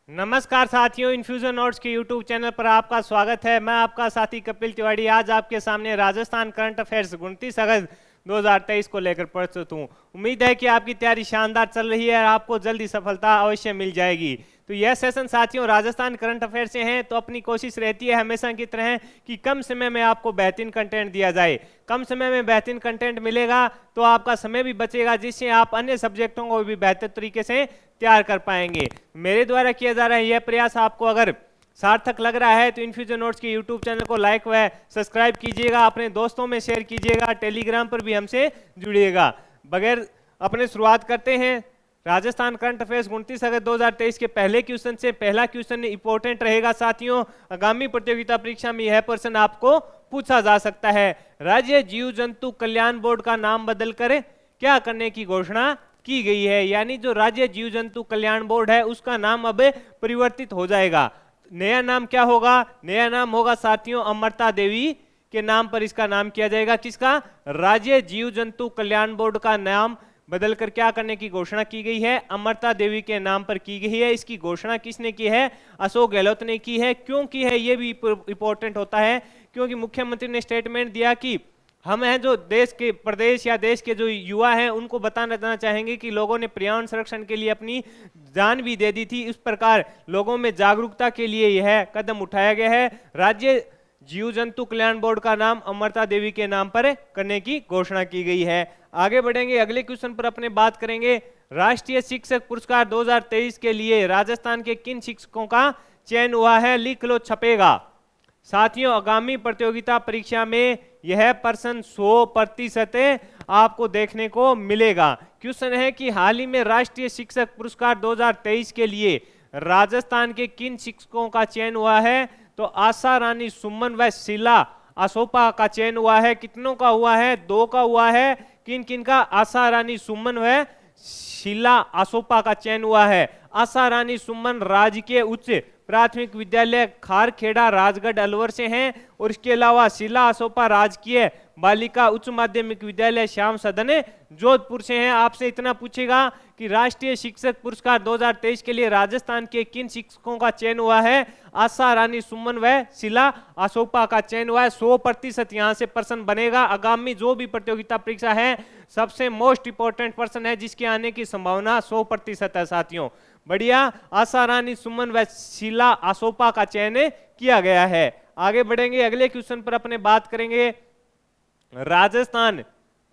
नमस्कार साथियों, infusion notes के यूट्यूब चैनल पर आपका स्वागत है। मैं आपका साथी कपिल तिवारी आज आपके सामने राजस्थान करंट अफेयर्स 29 अगस्त 2023 को लेकर प्रस्तुत हूँ। उम्मीद है कि आपकी तैयारी शानदार चल रही है और आपको जल्दी सफलता अवश्य मिल जाएगी। तो यह सेशन साथियों राजस्थान करंट अफेयर से हैं, तो अपनी कोशिश रहती है हमेशा की तरह कि कम समय में आपको बेहतरीन कंटेंट दिया जाए। कम समय में बेहतरीन कंटेंट मिलेगा तो आपका समय भी बचेगा, जिससे आप अन्य सब्जेक्टों को भी बेहतर तरीके से तैयार कर पाएंगे। मेरे द्वारा किया जा रहा है यह प्रयास आपको अगर सार्थक लग रहा है तो इन्फ्यूजन नोट्स के यूट्यूब चैनल को लाइक व सब्सक्राइब कीजिएगा, अपने दोस्तों में शेयर कीजिएगा, टेलीग्राम पर भी हमसे जुड़िएगा। बगैर अपने शुरुआत करते हैं राजस्थान करंट अफेयर्स 29 अगस्त 2023 के पहले क्वेश्चन से। पहला क्वेश्चन इंपॉर्टेंट रहेगा साथियों, आगामी प्रतियोगिता परीक्षा में यह प्रश्न आपको पूछा जा सकता है। राज्य जीव जंतु कल्याण बोर्ड का नाम बदलकर क्या करने की घोषणा की गई है? यानी जो राज्य जीव जंतु कल्याण बोर्ड है उसका नाम अब परिवर्तित हो जाएगा। नया नाम क्या होगा? नया नाम होगा साथियों अमरता देवी के नाम पर इसका नाम किया जाएगा। किसका? राज्य जीव जंतु कल्याण बोर्ड का नाम बदलकर क्या करने की घोषणा की गई है? अमरता देवी के नाम पर की गई है। इसकी घोषणा किसने की है? अशोक गहलोत ने की है। क्यों की है ये भी इंपॉर्टेंट होता है, क्योंकि मुख्यमंत्री ने स्टेटमेंट दिया कि हम हैं जो देश के प्रदेश या देश के जो युवा हैं उनको बताना देना चाहेंगे कि लोगों ने पर्यावरण संरक्षण के लिए अपनी जान भी दे दी थी। इस प्रकार लोगों में जागरूकता के लिए यह कदम उठाया गया है। राज्य जीव जंतु कल्याण बोर्ड का नाम अमरता देवी के नाम पर करने की घोषणा की गई है। आगे बढ़ेंगे, अगले क्वेश्चन पर अपने बात करेंगे। राष्ट्रीय शिक्षक पुरस्कार 2023 के लिए राजस्थान के किन शिक्षकों का चयन हुआ है? लिख लो, छपेगा। साथियों आगामी प्रतियोगिता परीक्षा में यह प्रश्न 100% आपको देखने को मिलेगा। क्वेश्चन है कि हाल ही में राष्ट्रीय शिक्षक पुरस्कार 2023 के लिए राजस्थान के किन शिक्षकों का चयन हुआ है? तो आशा रानी सुमन व शीला असोपा का चयन हुआ है। कितनों का हुआ है? 2 का हुआ है। किन किन का? आशा रानी सुमन व शीला असोपा का चयन हुआ है। आशा रानी सुमन राजकीय उच्च प्राथमिक विद्यालय खारखेड़ा राजगढ़ अलवर से हैं, और इसके अलावा शीला असोपा राजकीय बालिका उच्च माध्यमिक विद्यालय श्याम सदन जोधपुर से हैं। आपसे इतना पूछेगा कि राष्ट्रीय शिक्षक पुरस्कार 2023 के लिए राजस्थान के किन शिक्षकों का चयन हुआ है? आशा रानी सुमन व शीला असोपा का चयन हुआ है। 100% यहाँ से प्रश्न बनेगा। आगामी जो भी प्रतियोगिता परीक्षा है सबसे मोस्ट इंपॉर्टेंट प्रश्न है, जिसके आने की संभावना 100% है साथियों। बढ़िया, आशा रानी सुमन व शीला असोपा का चयन किया गया है। आगे बढ़ेंगे, अगले क्वेश्चन पर अपने बात करेंगे। राजस्थान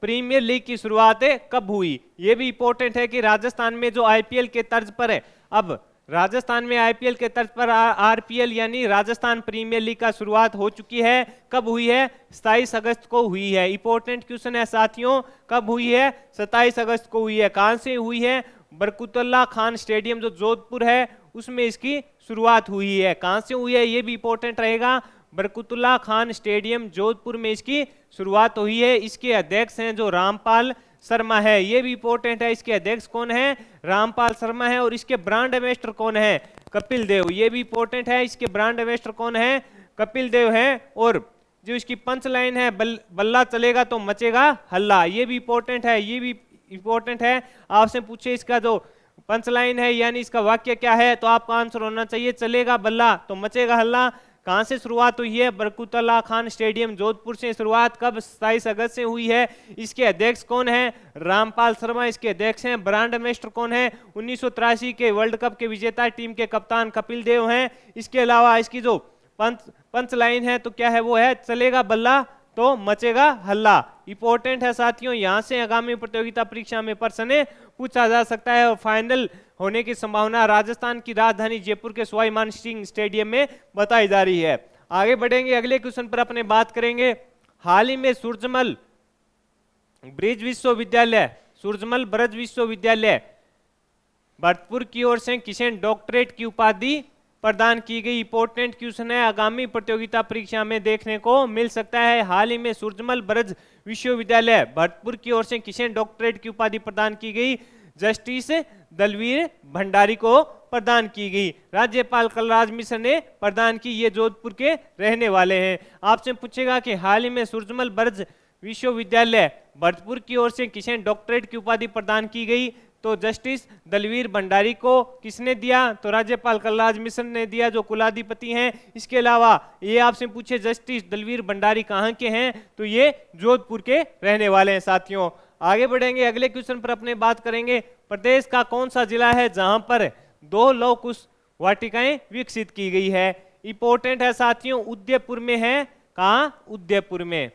प्रीमियर लीग की शुरुआत कब हुई? यह भी इंपॉर्टेंट है कि राजस्थान में जो आईपीएल के तर्ज पर है, अब राजस्थान में आईपीएल के तर्ज पर आरपीएल यानी राजस्थान प्रीमियर लीग का शुरुआत हो चुकी है। कब हुई है? 27 अगस्त को हुई है। इंपॉर्टेंट क्वेश्चन है साथियों, कब हुई है? 27 अगस्त को हुई है। कहां से हुई है? बरकतुल्ला खान स्टेडियम जो जोधपुर है उसमें इसकी शुरुआत हुई है। कहां से हुई है ये भी इंपॉर्टेंट रहेगा। बरकतुल्ला खान स्टेडियम जोधपुर में इसकी शुरुआत हुई है। इसके अध्यक्ष हैं जो रामपाल शर्मा है, ये भी इंपॉर्टेंट है। इसके अध्यक्ष कौन है? रामपाल शर्मा है। और इसके ब्रांड एम्बेसडर कौन है? कपिल देव, ये भी इंपॉर्टेंट है। इसके ब्रांड एम्बेसडर कौन है? कपिल देव है। और जो इसकी पंच लाइन है बल्ला चलेगा तो मचेगा हल्ला, ये भी इंपॉर्टेंट है। ये भी इंपॉर्टेंट है। आपसे पूछे इसका जो पंच लाइन है यानी इसका वाक्य क्या है, तो आपका आंसर होना चाहिए चलेगा बल्ला तो मचेगा हल्ला। कहां से शुरुआत हुई है? बरकतुल्ला खान स्टेडियम जोधपुर से शुरुआत कब? 27 अगस्त से हुई है। इसके अध्यक्ष कौन है? रामपाल शर्मा इसके अध्यक्ष हैं। ब्रांड एम्बेसडर कौन है? 1983 के वर्ल्ड कप के विजेता टीम के कप्तान कपिल देव हैं। इसके अलावा इसकी जो पंच लाइन है तो क्या है? वो है चलेगा बल्ला तो मचेगा हल्ला। इंपॉर्टेंट है साथियों, यहां से आगामी प्रतियोगिता परीक्षा में प्रश्न पूछा जा सकता है। और फाइनल होने की संभावना राजस्थान की राजधानी जयपुर के सवाई मान सिंह स्टेडियम में बताई जा रही है। आगे बढ़ेंगे, अगले क्वेश्चन पर अपने बात करेंगे। हाल ही में सूरजमल ब्रज विश्वविद्यालय भरतपुर की ओर से किसे डॉक्टरेट की उपाधि प्रदान की गई? इंपॉर्टेंट क्वेश्चन है, आगामी प्रतियोगिता परीक्षा में देखने को मिल सकता है। हाल ही में सूरजमल ब्रज विश्वविद्यालय भरतपुर की ओर से किसे डॉक्टरेट की उपाधि प्रदान की गई? जस्टिस दलवीर भंडारी को प्रदान की गई। राज्यपाल कलराज मिश्र ने प्रदान की। ये जोधपुर के रहने वाले हैं। आपसे पूछेगा कि हाल ही में सूरजमल ब्रज विश्वविद्यालय भरतपुर की ओर से किसे डॉक्टरेट की उपाधि प्रदान की गई? तो जस्टिस दलवीर भंडारी को किसने दिया, तो राज्यपाल कलराज मिश्र ने दिया जो कुलाधिपति हैं। इसके अलावा ये आपसे पूछे जस्टिस दलवीर भंडारी कहाँ के हैं, तो ये जोधपुर के रहने वाले हैं साथियों। आगे बढ़ेंगे, अगले क्वेश्चन पर अपने बात करेंगे। प्रदेश का कौन सा जिला है जहां पर 2 लौह कुश वाटिकाएं विकसित की गई है? इंपॉर्टेंट है साथियों, उदयपुर में है। कहाँ? उदयपुर में।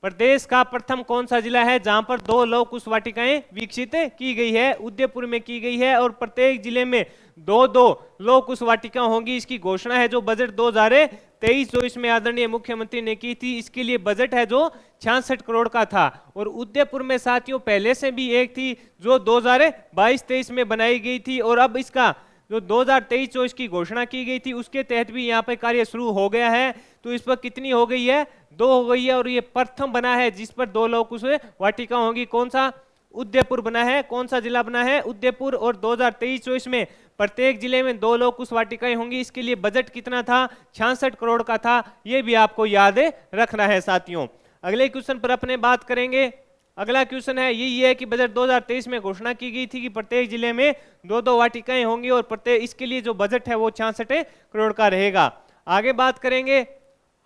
प्रदेश का प्रथम कौन सा जिला है जहां पर 2 लौह कुश वाटिकाएं विकसित की गई है? उदयपुर में की गई है। और प्रत्येक जिले में 2-2 लौह कुश वाटिका होंगी। इसकी घोषणा है जो बजट 2023-24 में आदरणीय मुख्यमंत्री ने की थी। इसके लिए बजट है जो 66 करोड़ का था। और उदयपुर में साथियों पहले से भी एक थी जो 2022-23 में बनाई गई थी, और अब इसका जो 2023-24 की घोषणा की गई थी उसके तहत भी यहाँ पे कार्य शुरू हो गया है। तो इस पर कितनी हो गई है? 2 हो गई है। और ये प्रथम बना है जिस पर 2 लौह कुश वाटिका होंगी। कौन सा? उदयपुर बना है। कौन सा जिला बना है? उदयपुर। और 2023-24 में प्रत्येक जिले में 2 लौह कुश वाटिकाएं होंगी। इसके लिए बजट कितना था? 66 करोड़ का था। ये भी आपको याद रखना है साथियों। अगले क्वेश्चन पर अपने बात करेंगे। अगला क्वेश्चन है ये कि बजट 2023 में घोषणा की गई थी कि प्रत्येक जिले में 2-2 वाटिकाएं होंगी, और प्रत्येक इसके लिए जो बजट है वो 66 करोड़ का रहेगा। आगे बात करेंगे,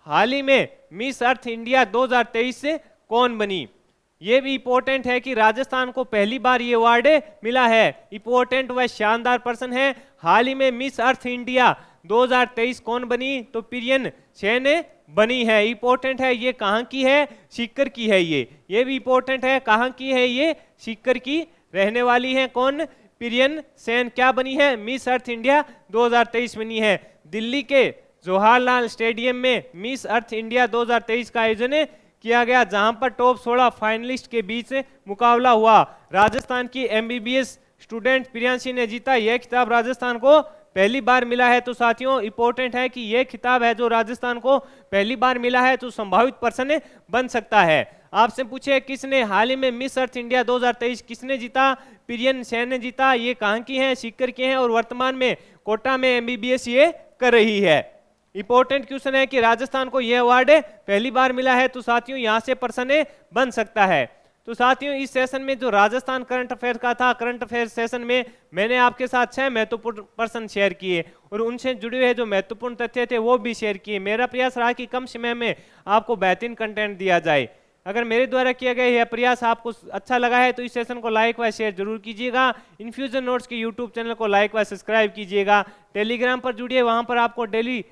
हाल ही में मिस अर्थ इंडिया 2023 से कौन बनी? ये भी इंपॉर्टेंट है कि राजस्थान को पहली बार ये अवार्ड मिला है। इंपॉर्टेंट व शानदार पर्सन है। हाल ही में मिस अर्थ इंडिया 2023 कौन बनी? तो प्रियन सेन बनी है। इंपॉर्टेंट है, ये कहाँ की है? सीकर की है। ये भी इंपॉर्टेंट है, कहाँ की है? ये सीकर की रहने वाली है। कौन? प्रियन सेन क्या बनी है? मिस अर्थ इंडिया 2023 बनी है। दिल्ली के जवाहरलाल स्टेडियम में मिस अर्थ इंडिया 2023 का आयोजन किया गया, जहां पर टॉप 16 फाइनलिस्ट के बीच मुकाबला हुआ। राजस्थान की MBBS स्टूडेंट प्रियांशी ने जीता। यह खिताब राजस्थान को पहली बार मिला है। तो साथियों इंपॉर्टेंट है कि यह खिताब है जो राजस्थान को पहली बार मिला है, तो संभावित पर्सन बन सकता है। आपसे पूछे किसने हाल ही में मिस अर्थ इंडिया 2023 किसने जीता? प्रियन सेन ने जीता। ये कहाँ की है? सीकर के हैं। और वर्तमान में कोटा में MBBS ये कर रही है। इंपॉर्टेंट क्वेश्चन है कि राजस्थान को यह अवार्ड पहली बार मिला है, तो साथियों यहां से पर्सन बन सकता है। तो साथियों इस सेशन में जो राजस्थान करंट अफेयर का था, करंट अफेयर सेशन में मैंने आपके साथ 6 महत्वपूर्ण पर्सन शेयर किए, और उनसे जुड़े हुए जो महत्वपूर्ण तथ्य थे वो भी शेयर किए। मेरा प्रयास रहा कि कम समय में आपको बेहतरीन कंटेंट दिया जाए। अगर मेरे द्वारा किया गया यह प्रयास आपको अच्छा लगा है तो इस सेशन को लाइक व शेयर जरूर कीजिएगा। इन्फ्यूजन नोट्स के यूट्यूब चैनल को लाइक व सब्सक्राइब कीजिएगा। टेलीग्राम पर जुड़िए, वहां पर आपको डेली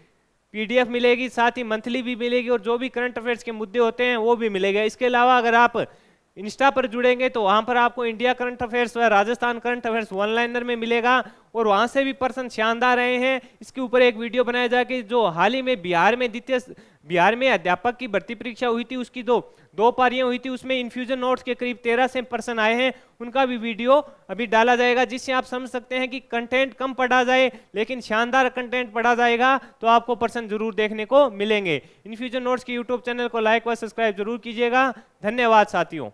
PDF मिलेगी, साथ ही मंथली भी मिलेगी, और जो भी करंट अफेयर्स के मुद्दे होते हैं वो भी मिलेगा। इसके अलावा अगर आप इंस्टा पर जुड़ेंगे तो वहां पर आपको इंडिया करंट अफेयर्स व Rajasthan current affairs one liner में मिलेगा, और वहां से भी पर्सन शानदार रहे हैं। इसके ऊपर एक वीडियो बनाया जाएगा जो हाल ही में बिहार में अध्यापक की भर्ती परीक्षा हुई थी, उसकी 2 पारियां हुई थी, उसमें इन्फ्यूजन नोट्स के करीब 13 से पर्सन आए हैं, उनका भी वीडियो अभी डाला जाएगा, जिससे आप समझ सकते हैं कि कंटेंट कम पढ़ा जाए लेकिन शानदार कंटेंट पढ़ा जाएगा तो आपको पर्सन जरूर देखने को मिलेंगे। इन्फ्यूजन नोट्स के यूट्यूब चैनल को लाइक व सब्सक्राइब जरूर कीजिएगा। धन्यवाद साथियों।